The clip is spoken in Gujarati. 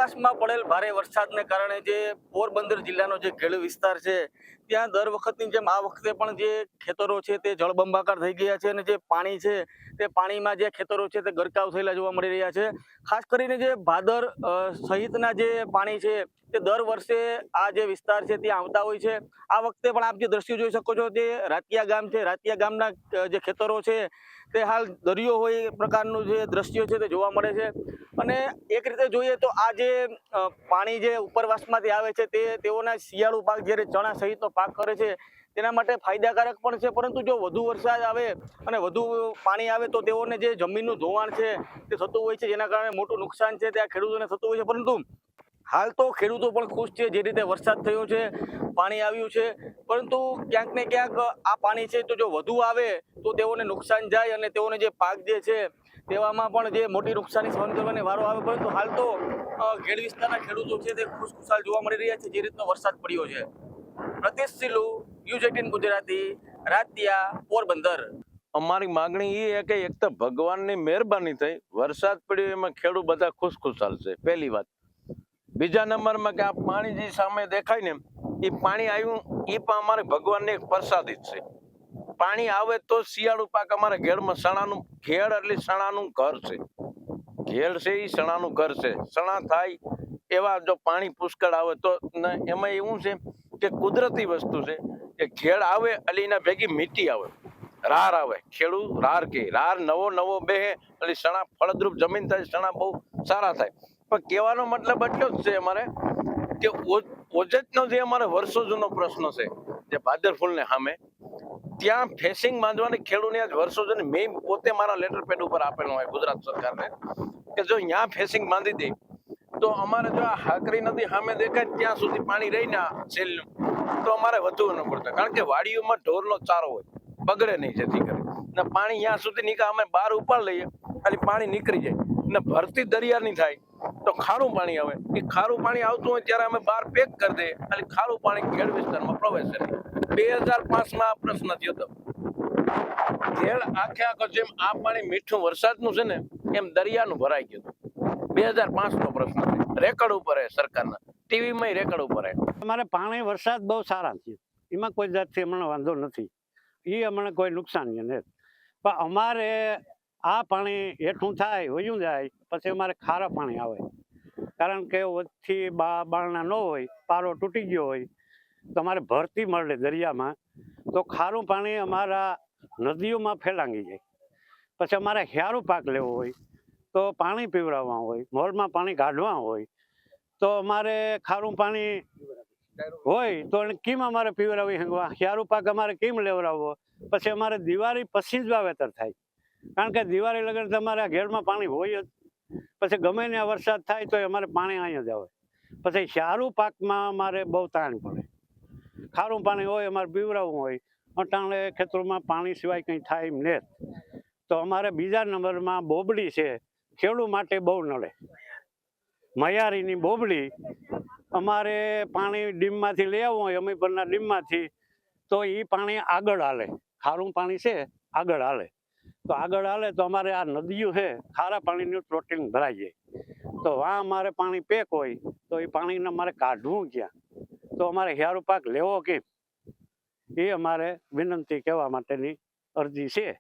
ઉપરવાસમાં પડેલ ભારે વરસાદને કારણે જે પોરબંદર જિલ્લાનો જે ખેડ વિસ્તાર છે ત્યાં દર વખતની જેમ આ વખતે પણ જે ખેતરો છે તે જળબંબાકાર થઈ ગયા છે અને જે પાણી છે તે પાણીમાં જે ખેતરો છે તે ગરકાવ થયેલા જોવા મળી રહ્યા છે। ખાસ કરીને જે ભાદર સહિતના જે પાણી છે તે દર વર્ષે આ જે વિસ્તાર છે ત્યાં આવતા હોય છે। આ વખતે પણ આપ જે દ્રશ્યો જોઈ શકો છો તે રાતિયા ગામ છે, રાતિયા ગામના જે ખેતરો છે તે હાલ દરિયો હોય એ પ્રકારનું જે દ્રશ્યો છે તે જોવા મળે છે। અને એક રીતે જોઈએ તો આ જે પાણી જે ઉપરવાસમાંથી આવે છે તે તેઓના શિયાળુ પાક જ્યારે ચણા સહિતનો પાક કરે છે તેના માટે ફાયદાકારક પણ છે, પરંતુ જો વધુ વરસાદ આવે અને વધુ પાણી આવે તો તેઓને જે જમીનનું ધોવાણ છે તે થતું હોય છે, જેના કારણે મોટું નુકસાન છે તે આ ખેડૂતોને થતું હોય છે। પરંતુ હાલ તો ખેડૂતો પણ ખુશ છે જે રીતે વરસાદ થયો છે, પાણી આવ્યું છે, પરંતુ ક્યાંક ને ક્યાંક આ પાણી છે તો જો વધુ આવે તો તેઓને નુકસાન જાય અને તેઓને જે પાક જે છે તેવામાં પણ જે મોટી નુકસાની સહન કરવાની વારો આવે। પરંતુ હાલ તો ખેડ વિસ્તારના ખેડૂતો છે તે ખુશખુશાલ જોવા મળી રહ્યા છે જે રીતનો વરસાદ પડ્યો છે। પ્રતિશ સિલુ, ન્યૂઝ 18 ગુજરાતી, રાતિયા, પોરબંદર। અમારી માગણી એ છે કે એક તો ભગવાનની મહેરબાની થઈ વરસાદ પડ્યો એમાં ખેડૂત બધા ખુશખુશાલ છે, પહેલી વાત। બીજા નંબરમાં કે આ પાણી જે સામે દેખાય ને એ પાણી આવ્યું એ પણ અમારે ભગવાનને એક પ્રસાદિત છે। પાણી આવે તો શિયાળુ પાક અમારે ઘેડમાં સણાનું ઘેડ એટલે સણાનું ઘર છે, ઘેડ છે એ સણાનું ઘર છે। સણા થાય એવા જો પાણી પુષ્કળ આવે તો એમાં એવું છે કે કુદરતી વસ્તુ છે કે ઘેડ આવે એટલે એના ભેગી મીઠી આવે, રાર આવે, ખેડૂત રાર કે રાર નવો બેહે એટલે સણા ફળદ્રુપ જમીન થાય, સણા બહુ સારા થાય। પણ કહેવાનો મતલબ એટલો જ છે અમારે કે ઓજતનો જે અમારે વર્ષો જૂનો પ્રશ્ન છે જે ભાદર ફૂલને સામે ત્યાં ફેસિંગ બાંધવાની ખેડૂતને આજ વર્ષો જૂની મેં પોતે મારા લેટર પેડ ઉપર આપેલો હોય ગુજરાત સરકારને કે જો ત્યાં ફેસિંગ બાંધી દે તો અમારે જો આ હાકરી નદી સામે દેખાય ત્યાં સુધી પાણી રહીને સેલનું તો અમારે વધુ અનુકૂળ થાય, કારણ કે વાડીઓમાં ઢોરનો ચારો હોય, બગડે નહીં જેથી કરી ને પાણી ત્યાં સુધી નીકળે અમે બહાર ઉપાડ લઈએ એટલે પાણી નીકળી જાય ને ભરતી દરિયાની થાય તો ખારું પાણી આવે, એ ખારું પાણી આવતું હોય ત્યારે અમે બહાર પેક કરી દઈએ એટલે ખારું પાણી ખેડ વિસ્તારમાં પ્રવેશે નહીં। 2005માં આ પ્રશ્ન થયો હતો, ખેડ આખો જેમ આ પાણી મીઠું વરસાદનું છે ને એમ દરિયાનું ભરાઈ ગયું હતું। 2005નો પ્રશ્ન છે, રેકર્ડ ઉપર હે સરકારના, ટીવીમાં રેકર્ડ ઉપર હે। અમારે પાણી વરસાદ બહુ સારા થયું, એમાં કોઈ જાતથી અમને વાંધો નથી, એ અમને કોઈ નુકસાન નથી। પણ અમારે આ પાણી હેઠું થાય વયું જાય પછી અમારે ખારા પાણી આવે, કારણ કે વચ્ચે બારણા ન હોય, પારો તૂટી ગયો હોય તો અમારે ભરતી મળે દરિયામાં તો ખારું પાણી અમારા નદીઓમાં ફેલાંગી જાય। પછી અમારે હેરું પાક લેવો હોય તો પાણી પીવડાવવા હોય, મોલમાં પાણી કાઢવા હોય તો અમારે ખારું પાણી હોય તો કેમ અમારે પીવડાવી હંગવા, હેરું પાક અમારે કેમ લેવડાવવો? પછી અમારે દિવાળી પછી જ વાવેતર થાય, કારણ કે દિવાળી લગન તમારે ઘેરમાં પાણી હોય જ, પછી ગમે ત્યાં વરસાદ થાય તો અમારે પાણી અહીંયા જ આવે। પછી સારું પાકમાં અમારે બહુ તાણ પડે, ખારું પાણી હોય અમારે પીવડાવવું હોય, અટાણે ખેતરોમાં પાણી સિવાય કંઈ થાય એમ નહીં। તો અમારે બીજા નંબરમાં બોબડી છે, ખેડૂત માટે બહુ નડે, મયારીની બોબડી અમારે પાણી ડીમમાંથી લઈ આવવું હોય અમીપરના ડીમમાંથી તો એ પાણી આગળ હાલે, ખારું પાણી છે આગળ હાલે, તો આગળ હાલે તો અમારે આ નદીઓ છે ખારા પાણીનું પ્લોટિંગ ભરાઈ જાય, તો વાં અમારે પાણી પેક હોય તો એ પાણીને અમારે કાઢવું ક્યાં? તો અમારે હેરું પાક લેવો કેમ? એ અમારે વિનંતી કહેવા માટેની અરજી છે।